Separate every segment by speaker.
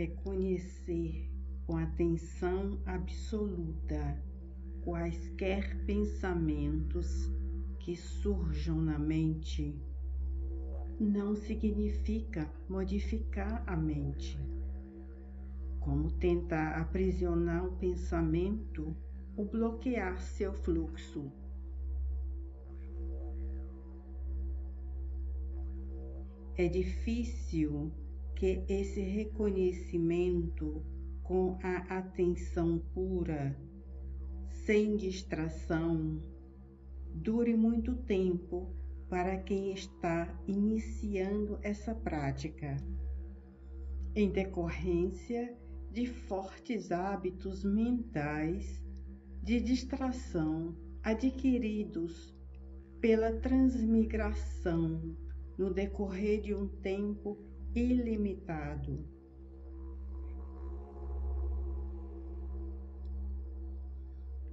Speaker 1: reconhecer com atenção absoluta quaisquer pensamentos que surjam na mente, não significa modificar a mente. Como tentar aprisionar o pensamento ou bloquear seu fluxo. É difícil que esse reconhecimento com a atenção pura, sem distração, dure muito tempo para quem está iniciando essa prática, em decorrência de fortes hábitos mentais de distração adquiridos pela transmigração no decorrer de um tempo ilimitado.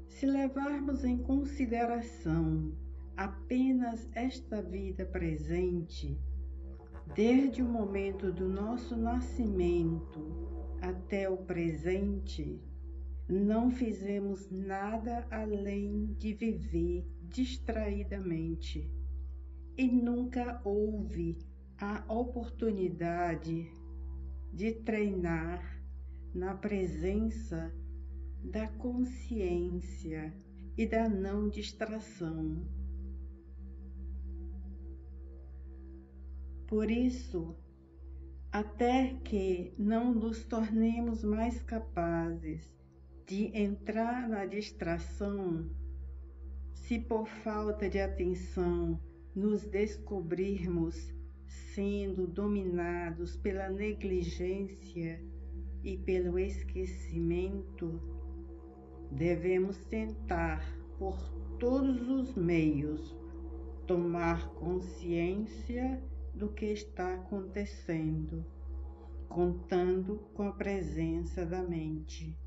Speaker 1: Se levarmos em consideração apenas esta vida presente, desde o momento do nosso nascimento até o presente, não fizemos nada além de viver distraidamente e nunca houve a oportunidade de treinar na presença da consciência e da não distração. Por isso, até que não nos tornemos mais capazes de entrar na distração, se por falta de atenção nos descobrirmos sendo dominados pela negligência e pelo esquecimento, devemos tentar por todos os meios tomar consciência do que está acontecendo, contando com a presença da mente.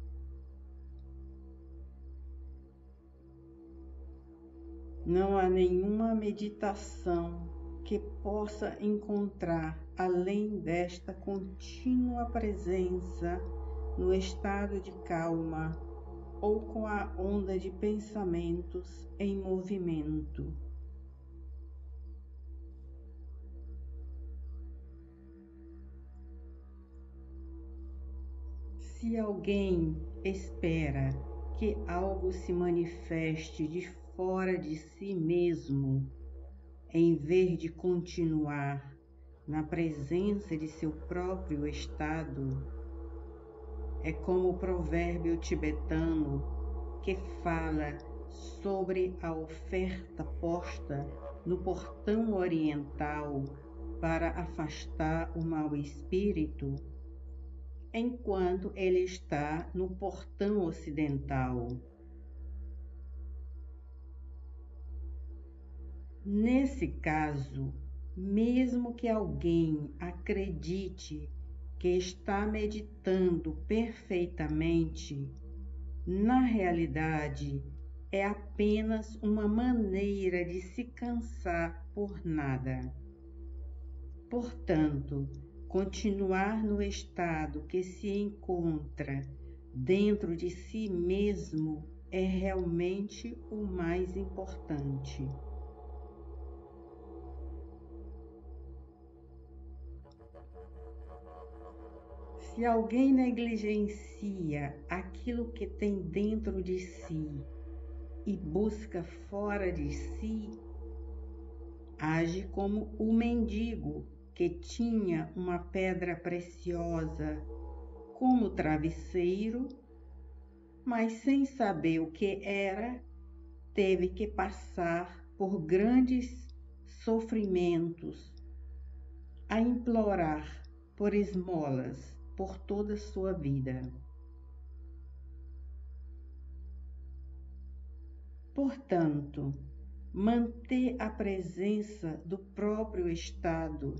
Speaker 1: Não há nenhuma meditação que possa encontrar além desta contínua presença no estado de calma ou com a onda de pensamentos em movimento. Se alguém espera que algo se manifeste de fora de si mesmo, em vez de continuar na presença de seu próprio estado, é como o provérbio tibetano que fala sobre a oferta posta no portão oriental para afastar o mau espírito, enquanto ele está no portão ocidental. Nesse caso, mesmo que alguém acredite que está meditando perfeitamente, na realidade é apenas uma maneira de se cansar por nada. Portanto, continuar no estado que se encontra dentro de si mesmo é realmente o mais importante. Se alguém negligencia aquilo que tem dentro de si e busca fora de si, age como o mendigo que tinha uma pedra preciosa como travesseiro, mas sem saber o que era, teve que passar por grandes sofrimentos, a implorar por esmolas por toda a sua vida. Portanto, manter a presença do próprio estado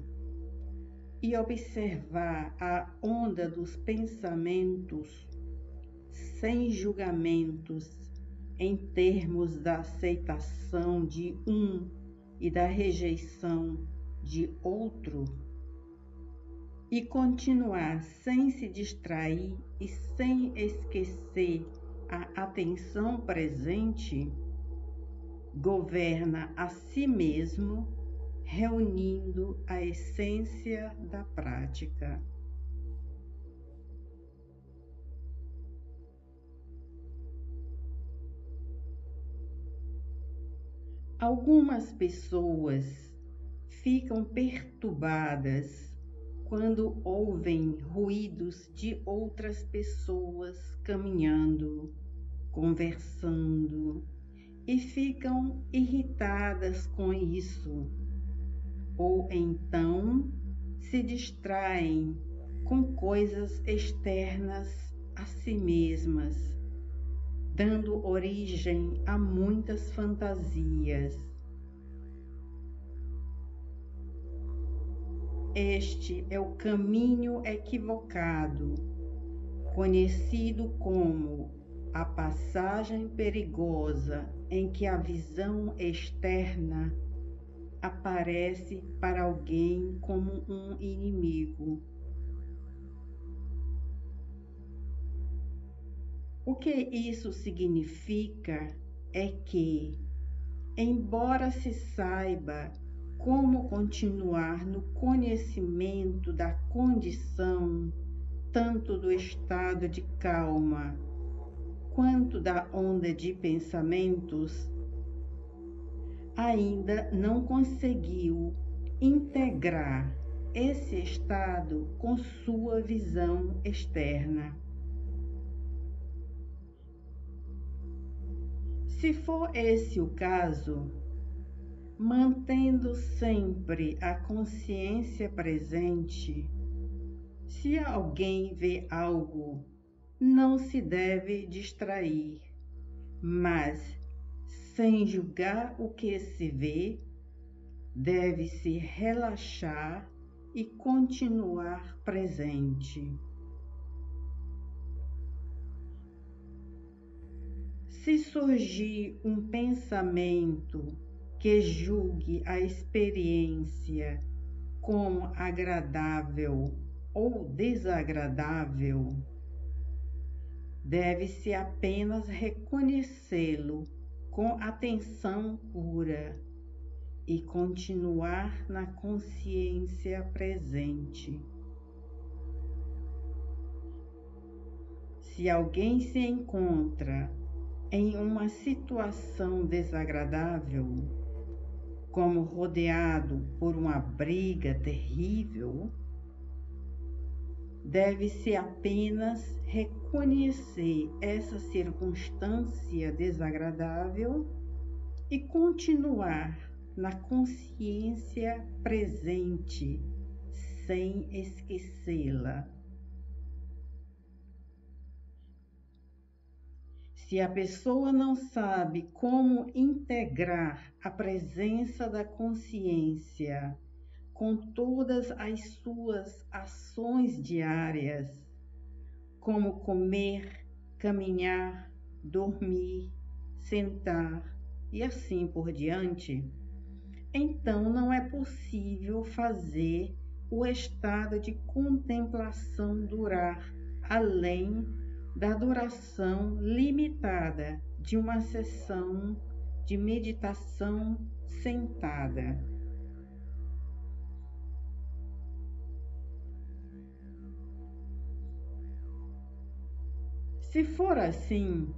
Speaker 1: e observar a onda dos pensamentos sem julgamentos em termos da aceitação de um e da rejeição de outro, e continuar sem se distrair e sem esquecer a atenção presente, governa a si mesmo, reunindo a essência da prática. Algumas pessoas ficam perturbadas quando ouvem ruídos de outras pessoas caminhando, conversando, e ficam irritadas com isso, ou então se distraem com coisas externas a si mesmas, dando origem a muitas fantasias. Este é o caminho equivocado, conhecido como a passagem perigosa em que a visão externa aparece para alguém como um inimigo. O que isso significa é que, embora se saiba como continuar no conhecimento da condição, tanto do estado de calma, quanto da onda de pensamentos, ainda não conseguiu integrar esse estado com sua visão externa. Se for esse o caso, mantendo sempre a consciência presente, se alguém vê algo, não se deve distrair, mas, sem julgar o que se vê, deve-se relaxar e continuar presente. Se surgir um pensamento que julgue a experiência como agradável ou desagradável, deve-se apenas reconhecê-lo com atenção pura e continuar na consciência presente. Se alguém se encontra em uma situação desagradável, como rodeado por uma briga terrível, deve-se apenas reconhecer essa circunstância desagradável e continuar na consciência presente, sem esquecê-la. Se a pessoa não sabe como integrar a presença da consciência com todas as suas ações diárias, como comer, caminhar, dormir, sentar e assim por diante, então não é possível fazer o estado de contemplação durar além da duração limitada de uma sessão de meditação sentada. Se for assim,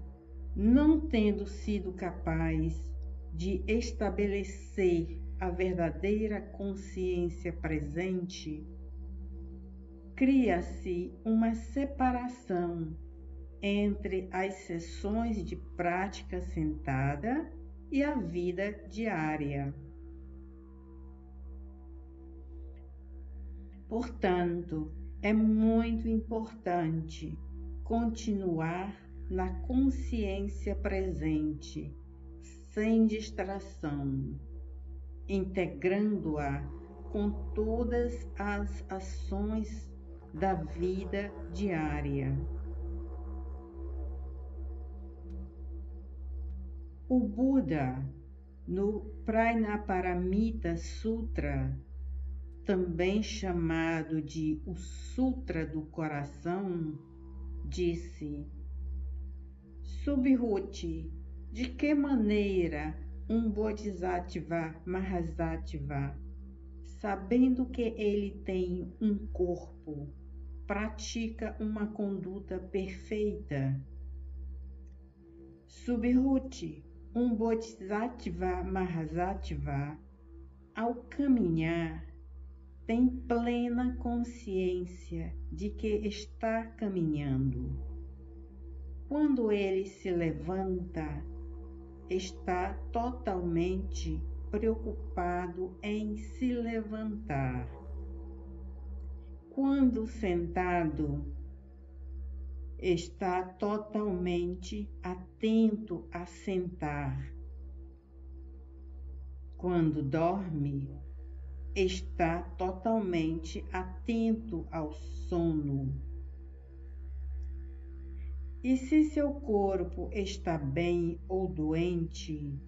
Speaker 1: não tendo sido capaz de estabelecer a verdadeira consciência presente, cria-se uma separação entre as sessões de prática sentada e a vida diária. Portanto, é muito importante continuar na consciência presente, sem distração, integrando-a com todas as ações da vida diária. O Buda, no Prajnaparamita Sutra, também chamado de o Sutra do Coração, disse: Subhuti, de que maneira um Bodhisattva Mahasattva, sabendo que ele tem um corpo, pratica uma conduta perfeita? Subhuti, um Bodhisattva Mahasattva, ao caminhar, tem plena consciência de que está caminhando. Quando ele se levanta, está totalmente preocupado em se levantar. Quando sentado, está totalmente atento a sentar. Quando dorme, está totalmente atento ao sono. E se seu corpo está bem ou doente,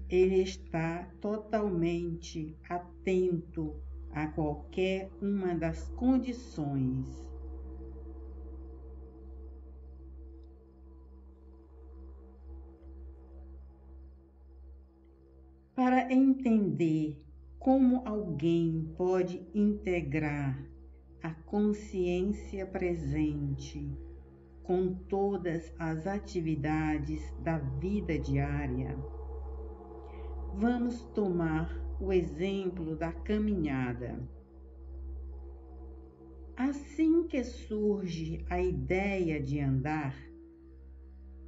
Speaker 1: ele está totalmente atento a qualquer uma das condições. Para entender como alguém pode integrar a consciência presente com todas as atividades da vida diária, vamos tomar o exemplo da caminhada. Assim que surge a ideia de andar,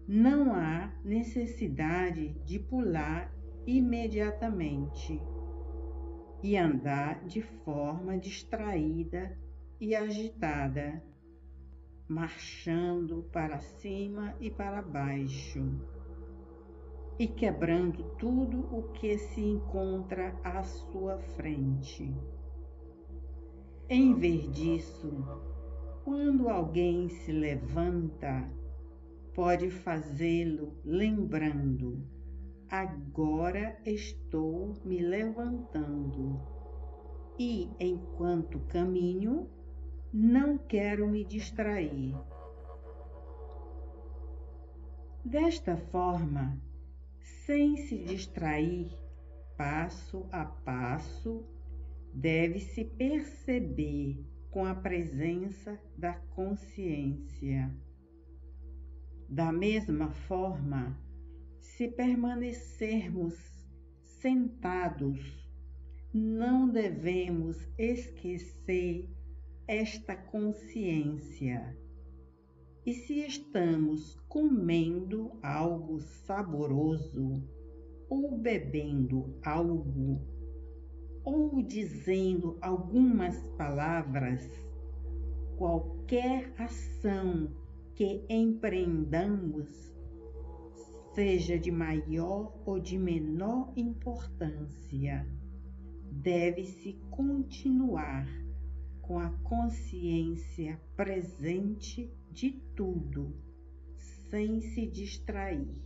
Speaker 1: não há necessidade de pular imediatamente e andar de forma distraída e agitada, marchando para cima e para baixo e quebrando tudo o que se encontra à sua frente. Em vez disso, quando alguém se levanta, pode fazê-lo lembrando: agora estou me levantando e, enquanto caminho, não quero me distrair. Desta forma, sem se distrair, passo a passo, deve-se perceber com a presença da consciência. Da mesma forma, se permanecermos sentados, não devemos esquecer esta consciência. E se estamos comendo algo saboroso, ou bebendo algo, ou dizendo algumas palavras, qualquer ação que empreendamos, seja de maior ou de menor importância, deve-se continuar com a consciência presente de tudo, sem se distrair.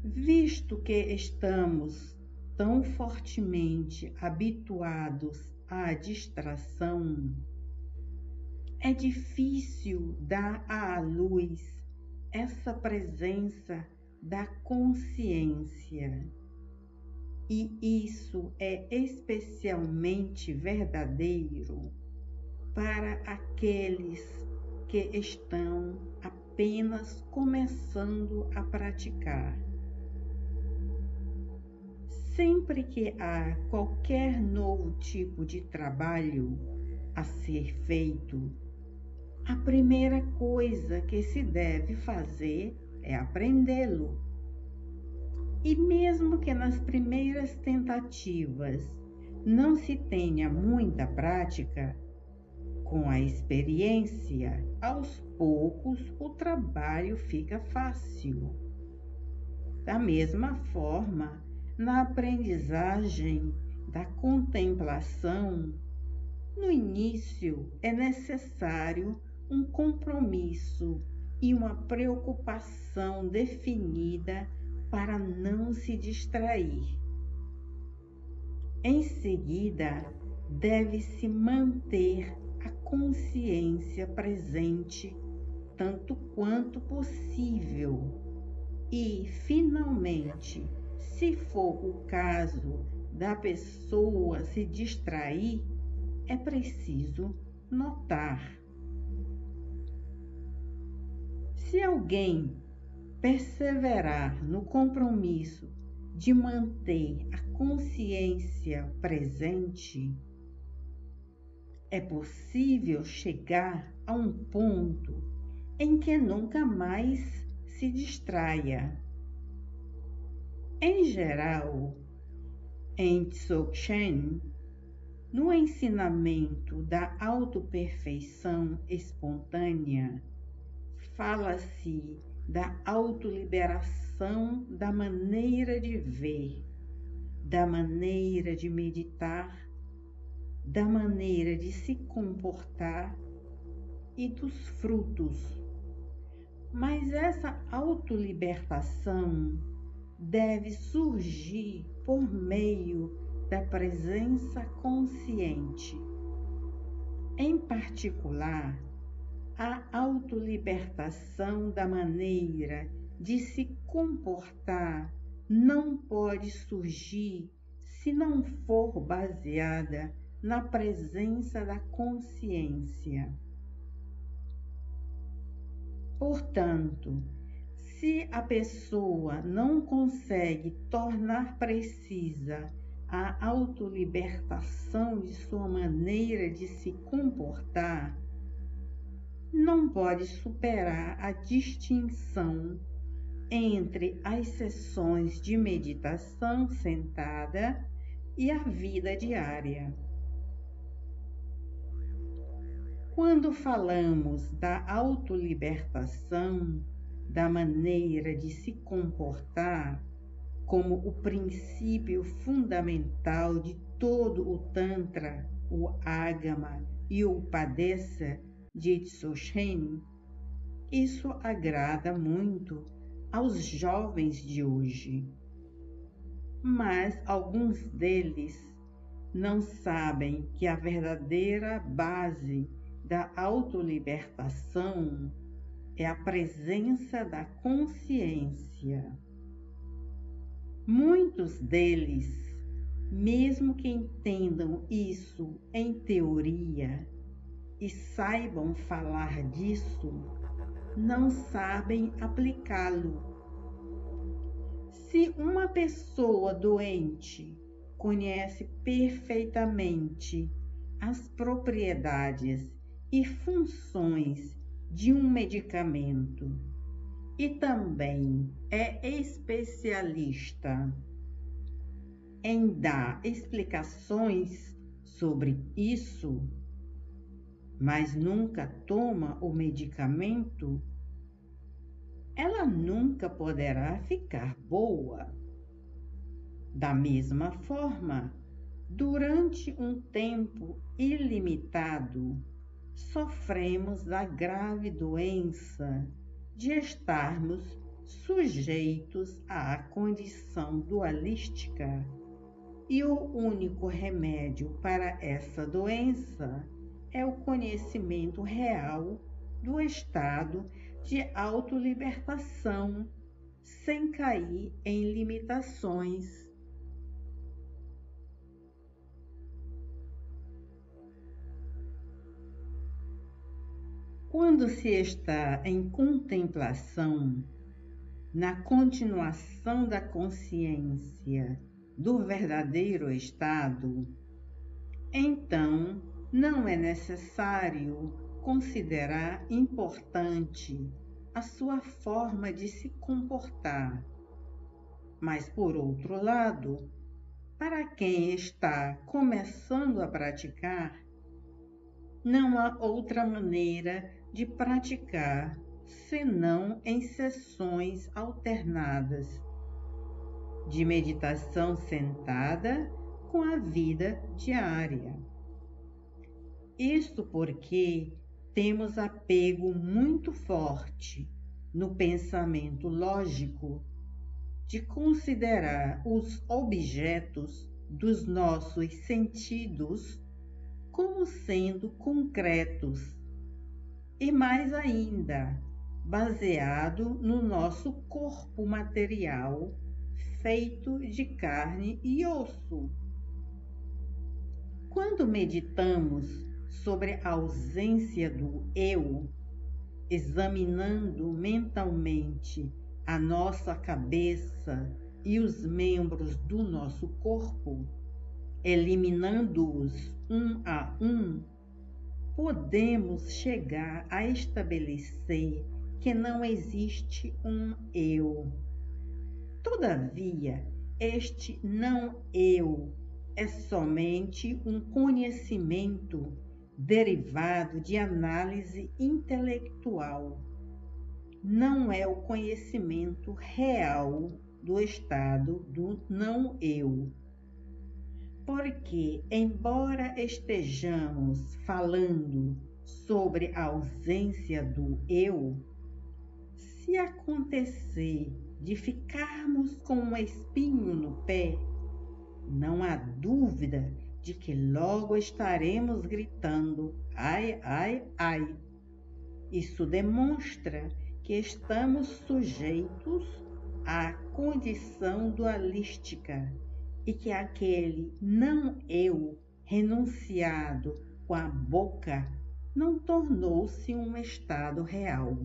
Speaker 1: Visto que estamos tão fortemente habituados à distração, é difícil dar à luz essa presença da consciência. E isso é especialmente verdadeiro para aqueles que estão apenas começando a praticar. Sempre que há qualquer novo tipo de trabalho a ser feito, a primeira coisa que se deve fazer é aprendê-lo. E mesmo que nas primeiras tentativas não se tenha muita prática, com a experiência, aos poucos o trabalho fica fácil. Da mesma forma, na aprendizagem da contemplação, no início é necessário um compromisso e uma preocupação definida para não se distrair. Em seguida, deve-se manter a consciência presente tanto quanto possível e, finalmente, se for o caso da pessoa se distrair, é preciso notar. Se alguém perseverar no compromisso de manter a consciência presente, é possível chegar a um ponto em que nunca mais se distraia. Em geral, em Dzogchen, no ensinamento da autoperfeição espontânea, fala-se da autoliberação da maneira de ver, da maneira de meditar, da maneira de se comportar e dos frutos. Mas essa autolibertação deve surgir por meio da presença consciente. Em particular, a autolibertação da maneira de se comportar não pode surgir se não for baseada na presença da consciência. Portanto, se a pessoa não consegue tornar precisa a autolibertação de sua maneira de se comportar, não pode superar a distinção entre as sessões de meditação sentada e a vida diária. Quando falamos da autolibertação da maneira de se comportar como o princípio fundamental de todo o Tantra, o Agama e o Upadesa de Dzogchen, isso agrada muito aos jovens de hoje. Mas alguns deles não sabem que a verdadeira base da autolibertação é a presença da consciência. Muitos deles, mesmo que entendam isso em teoria e saibam falar disso, não sabem aplicá-lo. Se uma pessoa doente conhece perfeitamente as propriedades e funções de um medicamento e também é especialista em dar explicações sobre isso, mas nunca toma o medicamento, ela nunca poderá ficar boa. Da mesma forma, durante um tempo ilimitado, sofremos da grave doença de estarmos sujeitos à condição dualística, e o único remédio para essa doença é o conhecimento real do estado de autolibertação, sem cair em limitações. Quando se está em contemplação, na continuação da consciência do verdadeiro estado, então não é necessário considerar importante a sua forma de se comportar. Mas, por outro lado, para quem está começando a praticar, não há outra maneira de praticar senão em sessões alternadas de meditação sentada com a vida diária. Isto porque temos apego muito forte no pensamento lógico de considerar os objetos dos nossos sentidos como sendo concretos e mais ainda, baseado no nosso corpo material feito de carne e osso. Quando meditamos sobre a ausência do eu, examinando mentalmente a nossa cabeça e os membros do nosso corpo, eliminando-os um a um, podemos chegar a estabelecer que não existe um eu. Todavia, este não eu é somente um conhecimento derivado de análise intelectual. Não é o conhecimento real do estado do não eu. Porque, embora estejamos falando sobre a ausência do eu, se acontecer de ficarmos com um espinho no pé, não há dúvida de que logo estaremos gritando ai, ai, ai. Isso demonstra que estamos sujeitos à condição dualística e que aquele não eu renunciado com a boca não tornou-se um estado real.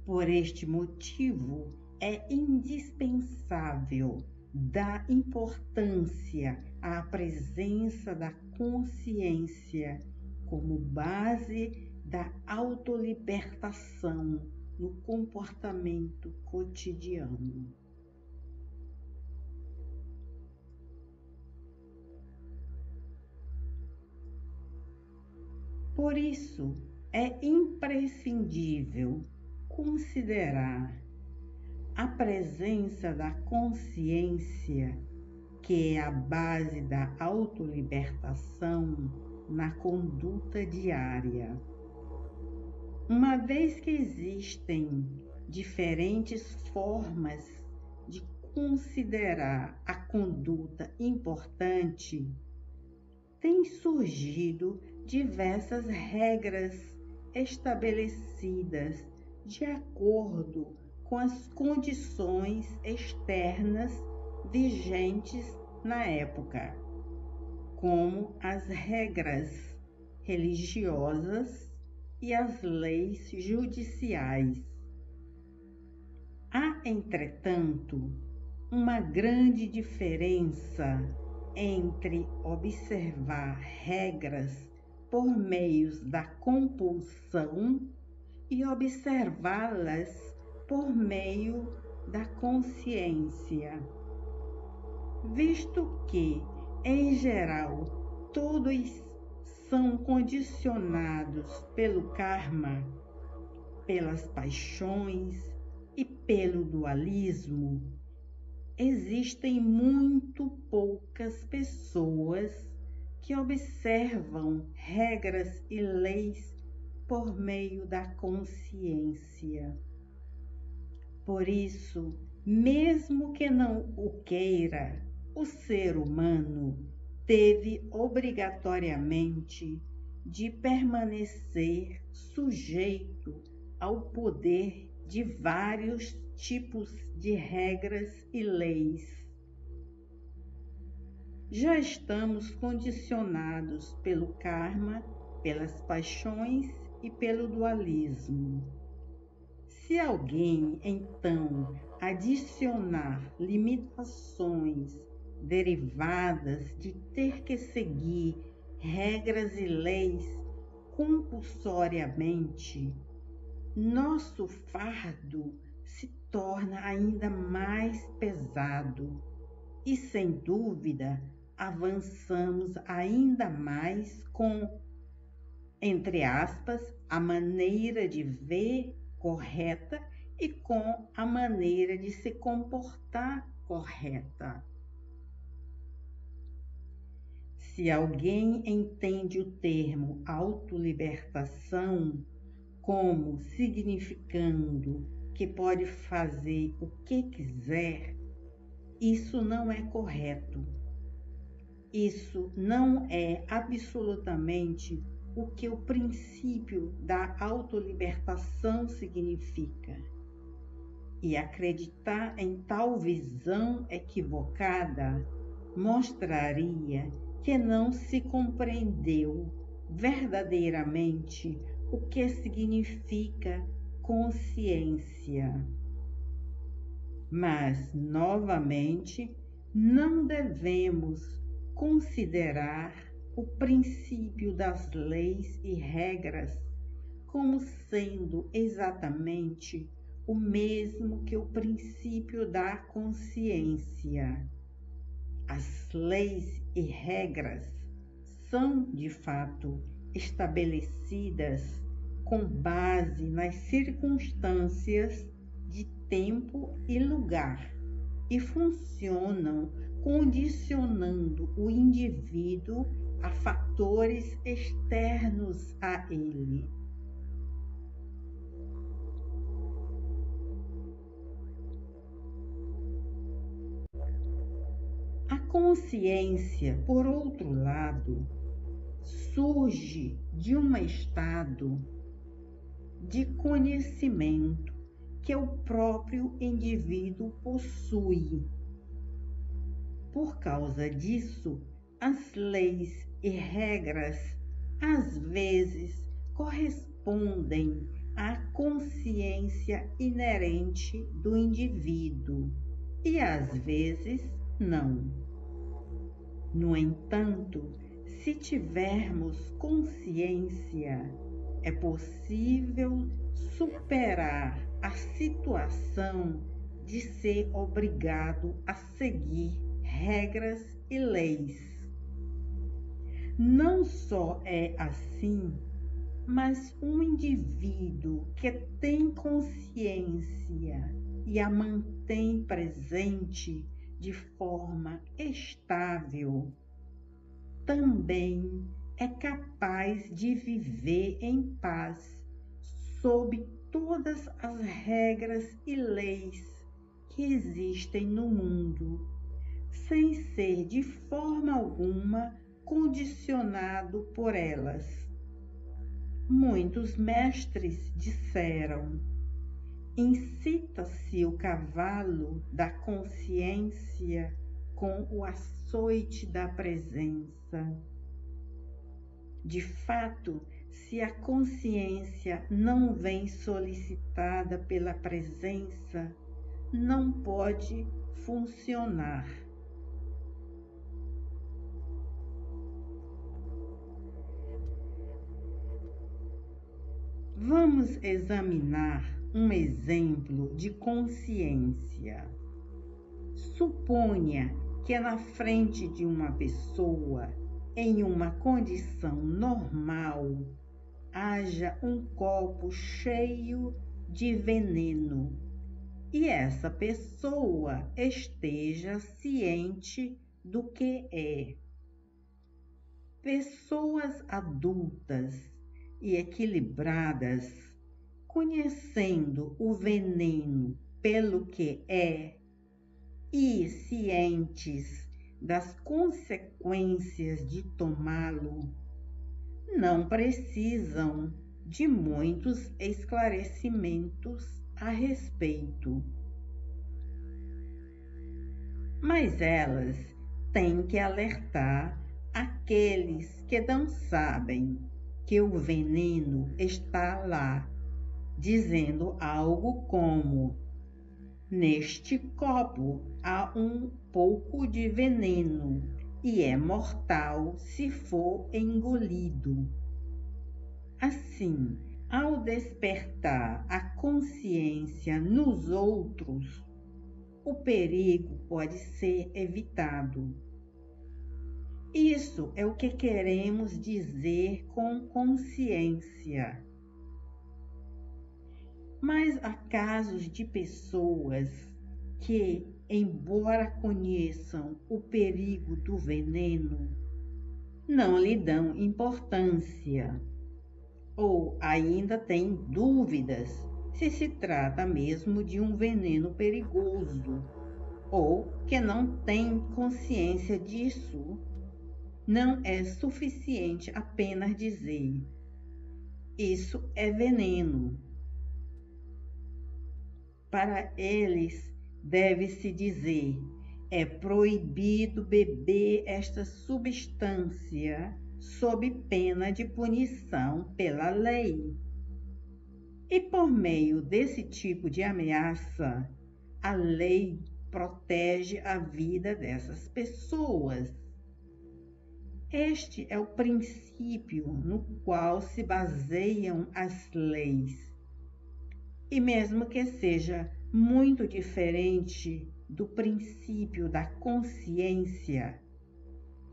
Speaker 1: Por este motivo, é indispensável dar importância à presença da consciência como base da autolibertação no comportamento cotidiano. Por isso, é imprescindível considerar a presença da consciência, que é a base da autolibertação na conduta diária. Uma vez que existem diferentes formas de considerar a conduta importante, têm surgido diversas regras estabelecidas de acordo com as condições externas vigentes na época, como as regras religiosas e as leis judiciais. Há, entretanto, uma grande diferença entre observar regras por meios da compulsão e observá-las por meio da consciência, visto que, em geral, todos são condicionados pelo karma, pelas paixões e pelo dualismo. Existem muito poucas pessoas que observam regras e leis por meio da consciência. Por isso, mesmo que não o queira, o ser humano deve obrigatoriamente de permanecer sujeito ao poder de vários tipos de regras e leis. Já estamos condicionados pelo karma, pelas paixões e pelo dualismo. Se alguém, então, adicionar limitações derivadas de ter que seguir regras e leis compulsoriamente, nosso fardo se torna ainda mais pesado e, sem dúvida, avançamos ainda mais com, entre aspas, a maneira de ver correta e com a maneira de se comportar correta. Se alguém entende o termo autolibertação como significando que pode fazer o que quiser, isso não é correto. Isso não é absolutamente o que o princípio da autolibertação significa. E acreditar em tal visão equivocada mostraria que não se compreendeu verdadeiramente o que significa consciência. Mas, novamente, não devemos considerar o princípio das leis e regras como sendo exatamente o mesmo que o princípio da consciência. As leis e regras são, de fato, estabelecidas com base nas circunstâncias de tempo e lugar e funcionam condicionando o indivíduo a fatores externos a ele. A consciência, por outro lado, surge de um estado de conhecimento que o próprio indivíduo possui. Por causa disso, as leis e regras às vezes correspondem à consciência inerente do indivíduo e às vezes não. No entanto, se tivermos consciência, é possível superar a situação de ser obrigado a seguir regras e leis. Não só é assim, mas um indivíduo que tem consciência e a mantém presente de forma estável, também é capaz de viver em paz sob todas as regras e leis que existem no mundo, sem ser de forma alguma condicionado por elas. Muitos mestres disseram: incita-se o cavalo da consciência com o açoite da presença. De fato, se a consciência não vem solicitada pela presença, não pode funcionar. Vamos examinar um exemplo de consciência. Suponha que na frente de uma pessoa, em uma condição normal, haja um copo cheio de veneno e essa pessoa esteja ciente do que é. Pessoas adultas e equilibradas, conhecendo o veneno pelo que é e cientes das consequências de tomá-lo, não precisam de muitos esclarecimentos a respeito. Mas elas têm que alertar aqueles que não sabem que o veneno está lá, dizendo algo como: neste copo há um pouco de veneno e é mortal se for engolido. Assim, ao despertar a consciência nos outros, o perigo pode ser evitado. Isso é o que queremos dizer com consciência. Mas há casos de pessoas que, embora conheçam o perigo do veneno, não lhe dão importância ou ainda têm dúvidas se se trata mesmo de um veneno perigoso ou que não têm consciência disso. Não é suficiente apenas dizer: isso é veneno. Para eles, deve-se dizer: é proibido beber esta substância sob pena de punição pela lei. E por meio desse tipo de ameaça, a lei protege a vida dessas pessoas. Este é o princípio no qual se baseiam as leis. E mesmo que seja muito diferente do princípio da consciência,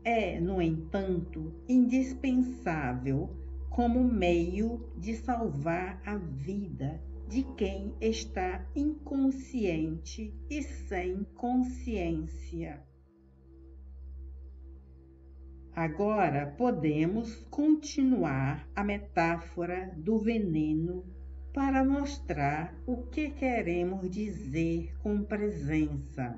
Speaker 1: é, no entanto, indispensável como meio de salvar a vida de quem está inconsciente e sem consciência. Agora podemos continuar a metáfora do veneno para mostrar o que queremos dizer com presença.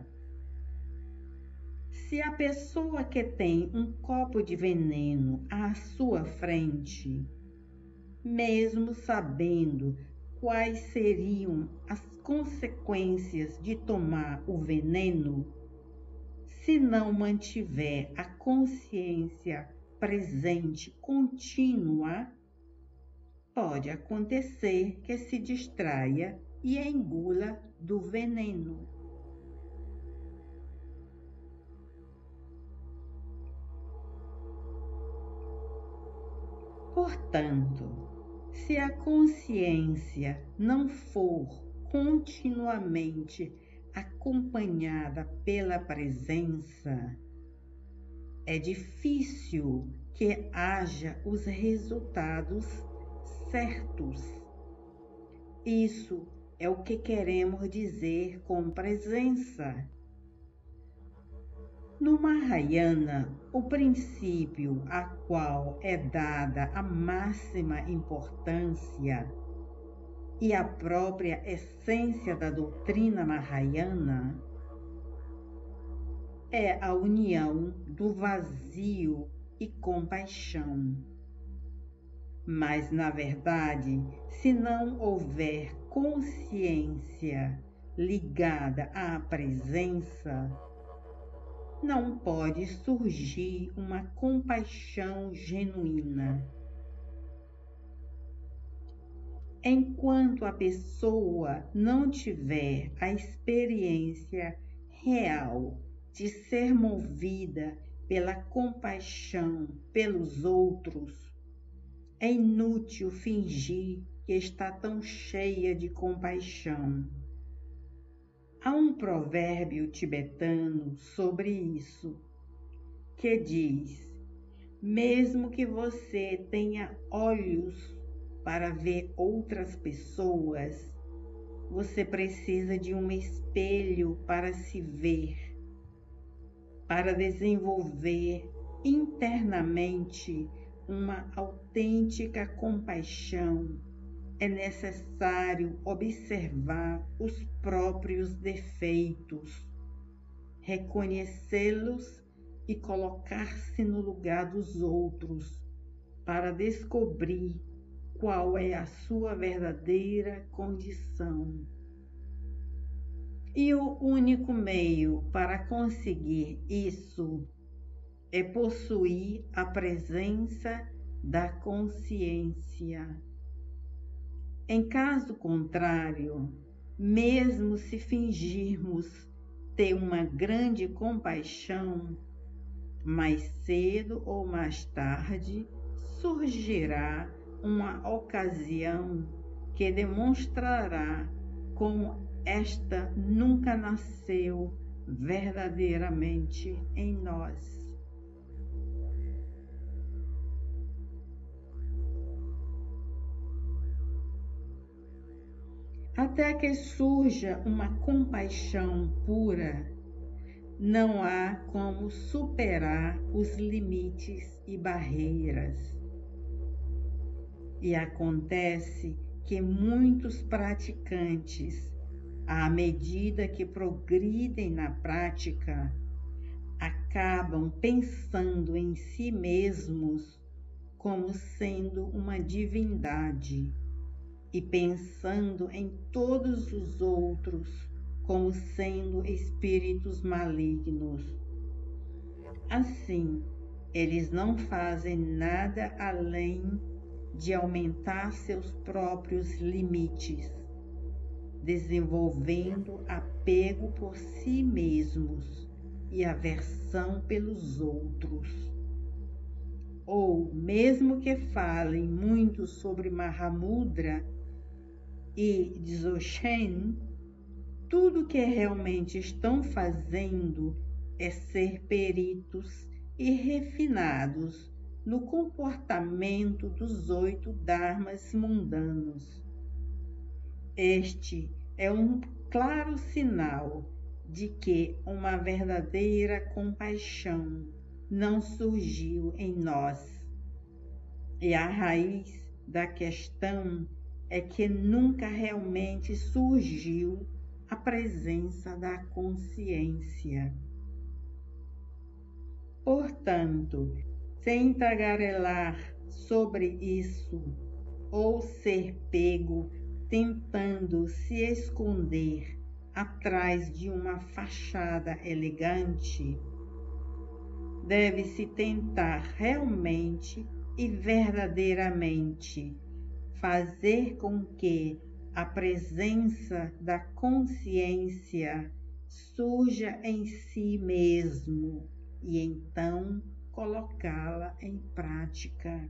Speaker 1: Se a pessoa que tem um copo de veneno à sua frente, mesmo sabendo quais seriam as consequências de tomar o veneno, se não mantiver a consciência presente contínua, pode acontecer que se distraia e engula do veneno. Portanto, se a consciência não for continuamente acompanhada pela presença, é difícil que haja os resultados certos. Isso é o que queremos dizer com presença. No Mahayana, o princípio a qual é dada a máxima importância e a própria essência da doutrina Mahayana é a união do vazio e compaixão. Mas, na verdade, se não houver consciência ligada à presença, não pode surgir uma compaixão genuína. Enquanto a pessoa não tiver a experiência real de ser movida pela compaixão pelos outros, é inútil fingir que está tão cheia de compaixão. Há um provérbio tibetano sobre isso, que diz: mesmo que você tenha olhos para ver outras pessoas, você precisa de um espelho para se ver. Para desenvolver internamente uma autêntica compaixão, é necessário observar os próprios defeitos, reconhecê-los e colocar-se no lugar dos outros para descobrir qual é a sua verdadeira condição. E o único meio para conseguir isso é possuir a presença da consciência. Em caso contrário, mesmo se fingirmos ter uma grande compaixão, mais cedo ou mais tarde surgirá uma ocasião que demonstrará como esta nunca nasceu verdadeiramente em nós. Até que surja uma compaixão pura, não há como superar os limites e barreiras. E acontece que muitos praticantes, à medida que progridem na prática, acabam pensando em si mesmos como sendo uma divindade e pensando em todos os outros como sendo espíritos malignos. Assim, eles não fazem nada além de aumentar seus próprios limites, desenvolvendo apego por si mesmos e aversão pelos outros. Ou, mesmo que falem muito sobre Mahamudra e Dzogchen, tudo que realmente estão fazendo é ser peritos e refinados no comportamento dos 8 dharmas mundanos. Este é um claro sinal de que uma verdadeira compaixão não surgiu em nós. E a raiz da questão é que nunca realmente surgiu a presença da consciência. Portanto, sem tagarelar sobre isso ou ser pego tentando se esconder atrás de uma fachada elegante, deve-se tentar realmente e verdadeiramente fazer com que a presença da consciência surja em si mesmo e então colocá-la em prática.